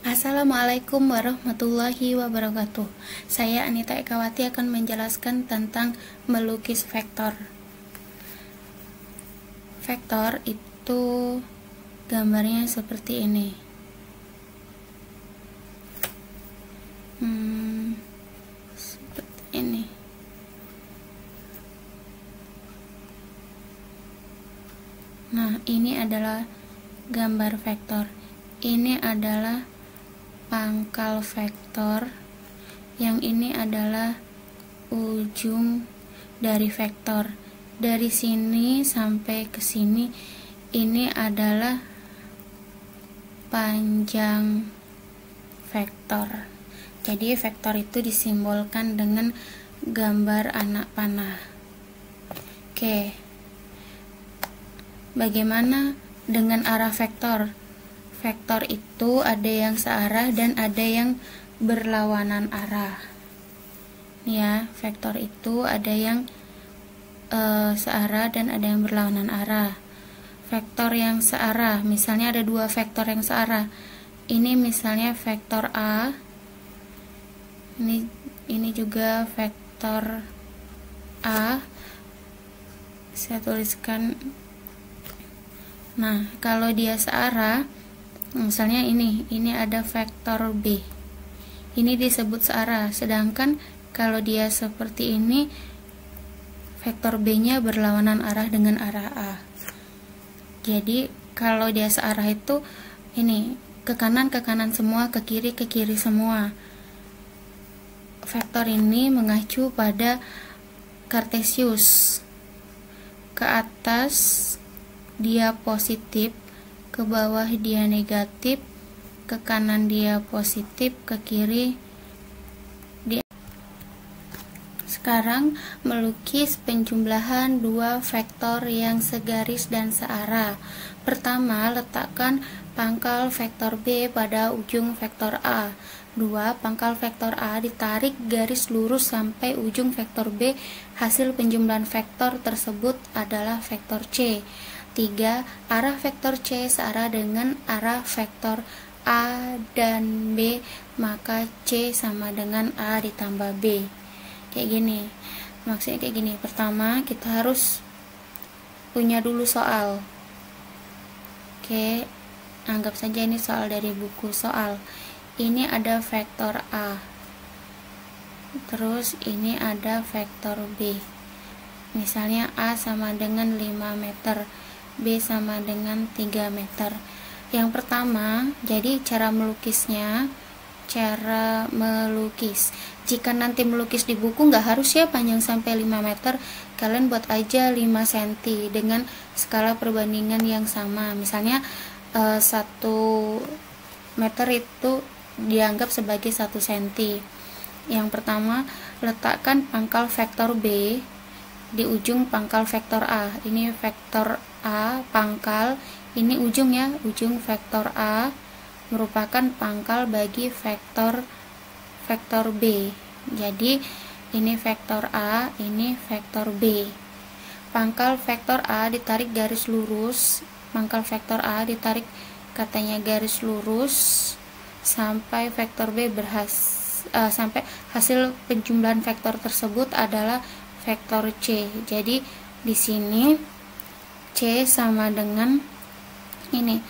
Assalamualaikum warahmatullahi wabarakatuh. Saya Anita Ekawati akan menjelaskan tentang melukis vektor. Vektor itu gambarnya seperti ini. Seperti ini. Nah, ini adalah gambar vektor. Ini adalah pangkal vektor, yang ini adalah ujung dari vektor. Dari sini sampai ke sini, ini adalah panjang vektor. Jadi vektor itu disimbolkan dengan gambar anak panah. Oke, bagaimana dengan arah vektor? Vektor itu ada yang searah dan ada yang berlawanan arah. Ya, vektor itu ada yang searah dan ada yang berlawanan arah. Vektor yang searah, misalnya ada dua vektor yang searah. Ini misalnya vektor A. Ini juga vektor A. Saya tuliskan. Nah, kalau dia searah, misalnya ini ada vektor B. Ini disebut searah, sedangkan kalau dia seperti ini, vektor B-nya berlawanan arah dengan arah A. Jadi kalau dia searah itu ini ke kanan semua, ke kiri semua. Vektor ini mengacu pada Kartesius. Ke atas dia positif, ke bawah dia negatif, ke kanan dia positif, ke kiri dia. Sekarang melukis penjumlahan dua vektor yang segaris dan searah. Pertama, letakkan pangkal vektor B pada ujung vektor A. 2. Pangkal vektor A ditarik garis lurus sampai ujung vektor B. Hasil penjumlahan vektor tersebut adalah vektor C. 3. Arah vektor C searah dengan arah vektor A dan B, maka C sama dengan A ditambah B. Kayak gini. Maksudnya kayak gini. Pertama, kita harus punya dulu soal. Oke, anggap saja ini soal dari buku soal. Ini ada vektor A. Terus ini ada vektor B. Misalnya A sama dengan 5 meter. B sama dengan 3 meter. Yang pertama, jadi cara melukis. Jika nanti melukis di buku nggak harus ya panjang sampai 5 meter. Kalian buat aja 5 cm dengan skala perbandingan yang sama. Misalnya 1 meter itu dianggap sebagai 1 cm. Yang pertama, letakkan pangkal vektor B di ujung pangkal vektor A. Ini vektor A pangkal, ini ujung ya, ujung vektor A merupakan pangkal bagi vektor B. Jadi ini vektor A, ini vektor B. Pangkal vektor A ditarik garis lurus, pangkal vektor A ditarik katanya garis lurus sampai vektor B sampai hasil penjumlahan vektor tersebut adalah vektor C. Jadi di sini C sama dengan ini,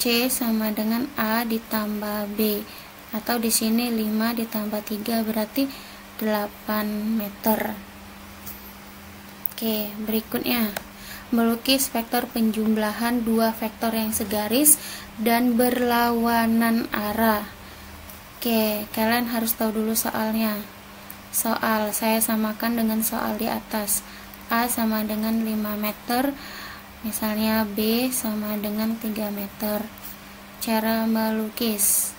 C sama dengan A ditambah B, atau di sini 5 ditambah 3 berarti 8 meter. Oke, berikutnya melukis vektor penjumlahan dua vektor yang segaris dan berlawanan arah. Oke, kalian harus tahu dulu soalnya. Soal saya samakan dengan soal di atas. A sama dengan 5 meter, misalnya B sama dengan 3 meter. Cara melukis.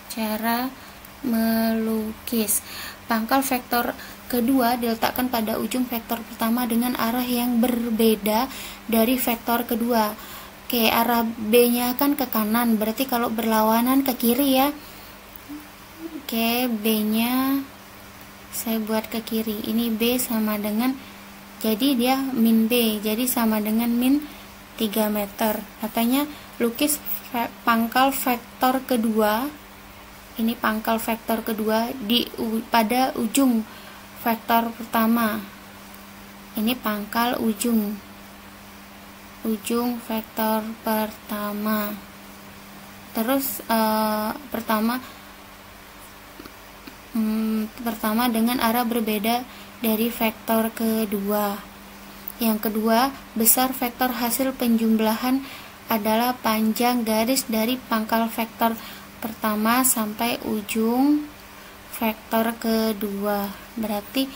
Pangkal vektor kedua diletakkan pada ujung vektor pertama dengan arah yang berbeda dari vektor kedua. Oke, arah B-nya kan ke kanan, berarti kalau berlawanan ke kiri ya. Oke, B-nya saya buat ke kiri. Ini B sama dengan, jadi dia min B, jadi sama dengan min 3 meter. Katanya lukis pangkal vektor kedua ini pangkal vektor kedua pada ujung vektor pertama. Ini pangkal ujung vektor pertama. Terus pertama dengan arah berbeda dari vektor kedua. Yang kedua, besar vektor hasil penjumlahan adalah panjang garis dari pangkal vektor pertama sampai ujung vektor kedua. Berarti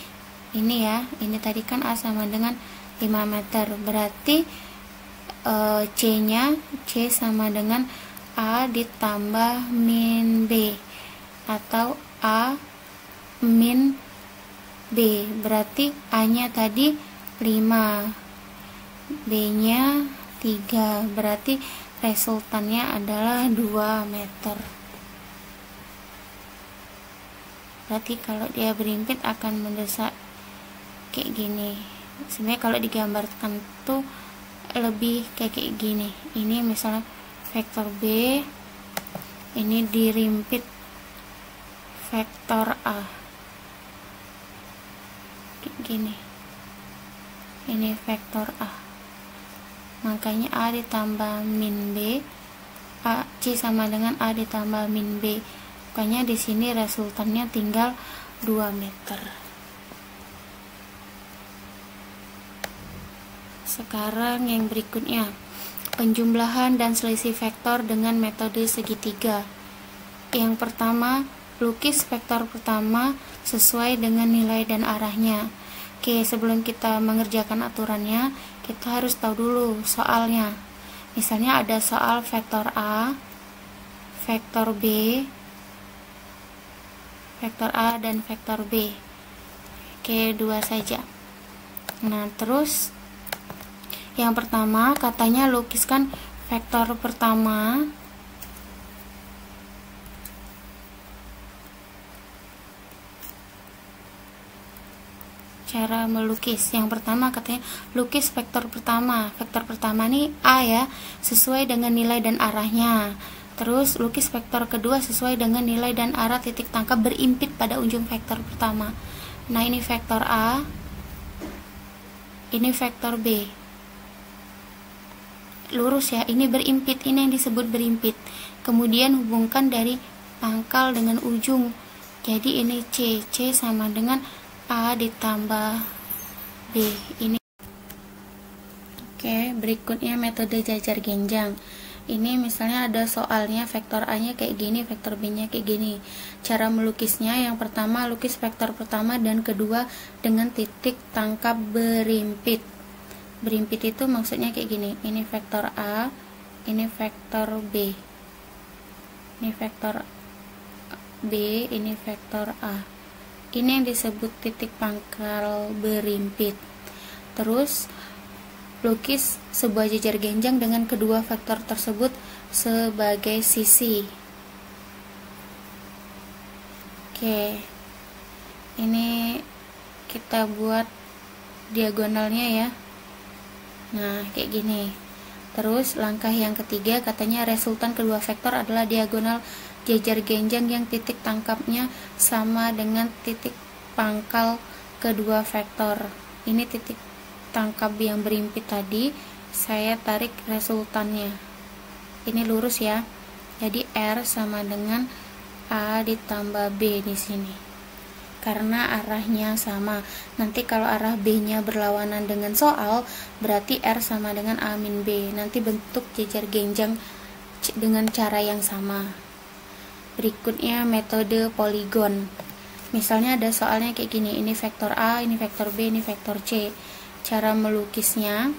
ini ya, ini tadi kan A sama dengan 5 meter. Berarti C sama dengan A ditambah min B atau A min B. Berarti A nya tadi 5, B nya 3. Berarti resultannya adalah 2 meter. Berarti kalau dia berimpit akan mendesak kayak gini. Sebenarnya kalau digambarkan tuh lebih kayak gini. Ini misalnya vektor B, ini dirimpit vektor A kayak gini. Ini vektor A, makanya A ditambah min B, C sama dengan A ditambah min B. Makanya di sini resultannya tinggal 2 meter. Sekarang yang berikutnya, penjumlahan dan selisih vektor dengan metode segitiga. Yang pertama, lukis vektor pertama sesuai dengan nilai dan arahnya. Oke, sebelum kita mengerjakan aturannya, kita harus tahu dulu soalnya. Misalnya ada soal vektor A, vektor B, vektor A dan vektor B. Oke, 2 saja. Nah, terus yang pertama katanya lukiskan vektor pertama cara melukis. Yang pertama katanya lukis vektor pertama. Vektor pertama nih A ya, sesuai dengan nilai dan arahnya. Terus lukis vektor kedua sesuai dengan nilai dan arah titik tangkap berimpit pada ujung vektor pertama. Nah, ini vektor A, ini vektor B. Lurus ya, ini berimpit, ini yang disebut berimpit. Kemudian hubungkan dari pangkal dengan ujung. Jadi ini C sama dengan A ditambah B. Ini. Oke, berikutnya metode jajar genjang. Ini misalnya ada soalnya vektor A nya kayak gini, vektor B nya kayak gini. Cara melukisnya, yang pertama lukis vektor pertama dan kedua dengan titik tangkap berimpit. Berimpit itu maksudnya kayak gini. Ini vektor A, ini vektor B. Ini vektor B, ini vektor A. Ini yang disebut titik pangkal berimpit. Terus lukis sebuah jajar genjang dengan kedua vektor tersebut sebagai sisi. Oke, ini kita buat diagonalnya ya. Nah, kayak gini. Terus langkah yang ketiga katanya resultan kedua vektor adalah diagonal jajar genjang yang titik tangkapnya sama dengan titik pangkal kedua vektor. Ini titik tangkap yang berimpit tadi, saya tarik resultannya. Ini lurus ya. Jadi R sama dengan A ditambah B di sini. Karena arahnya sama. Nanti kalau arah B-nya berlawanan dengan soal, berarti R sama dengan A min B. Nanti bentuk jajar genjang dengan cara yang sama. Berikutnya metode poligon. Misalnya ada soalnya kayak gini. Ini vektor A, ini vektor B, ini vektor C. Cara melukisnya,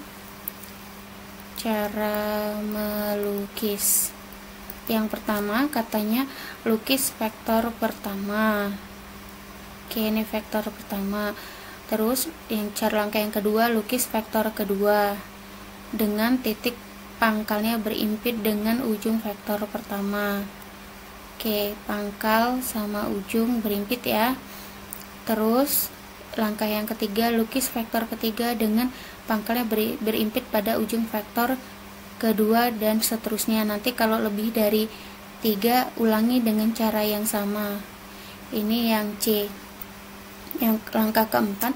yang pertama katanya lukis vektor pertama. Oke, ini vektor pertama. Terus langkah yang kedua lukis vektor kedua dengan titik pangkalnya berimpit dengan ujung vektor pertama. Oke, pangkal sama ujung berimpit ya. Terus langkah yang ketiga lukis vektor ketiga dengan pangkalnya berimpit pada ujung vektor kedua dan seterusnya. Nanti kalau lebih dari 3 ulangi dengan cara yang sama. Ini yang C. Yang langkah keempat,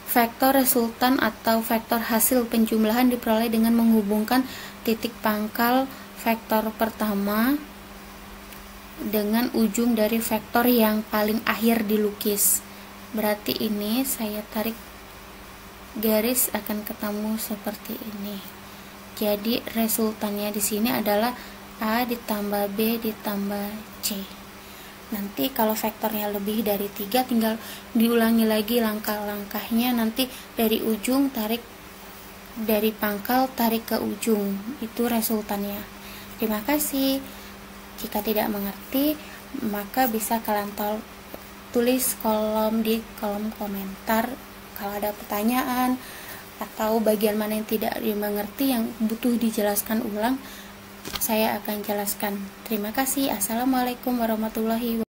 vektor resultan atau vektor hasil penjumlahan diperoleh dengan menghubungkan titik pangkal vektor pertama dengan ujung dari vektor yang paling akhir dilukis. Berarti ini saya tarik garis akan ketemu seperti ini. Jadi resultannya di sini adalah A ditambah B ditambah C. Nanti kalau vektornya lebih dari 3 tinggal diulangi lagi langkah-langkahnya, nanti dari ujung tarik, dari pangkal tarik ke ujung, itu resultannya. Terima kasih. Jika tidak mengerti maka bisa kalian tulis di kolom komentar kalau ada pertanyaan atau bagian mana yang tidak dimengerti yang butuh dijelaskan ulang, saya akan jelaskan. Terima kasih. Assalamualaikum warahmatullahi wabarakatuh.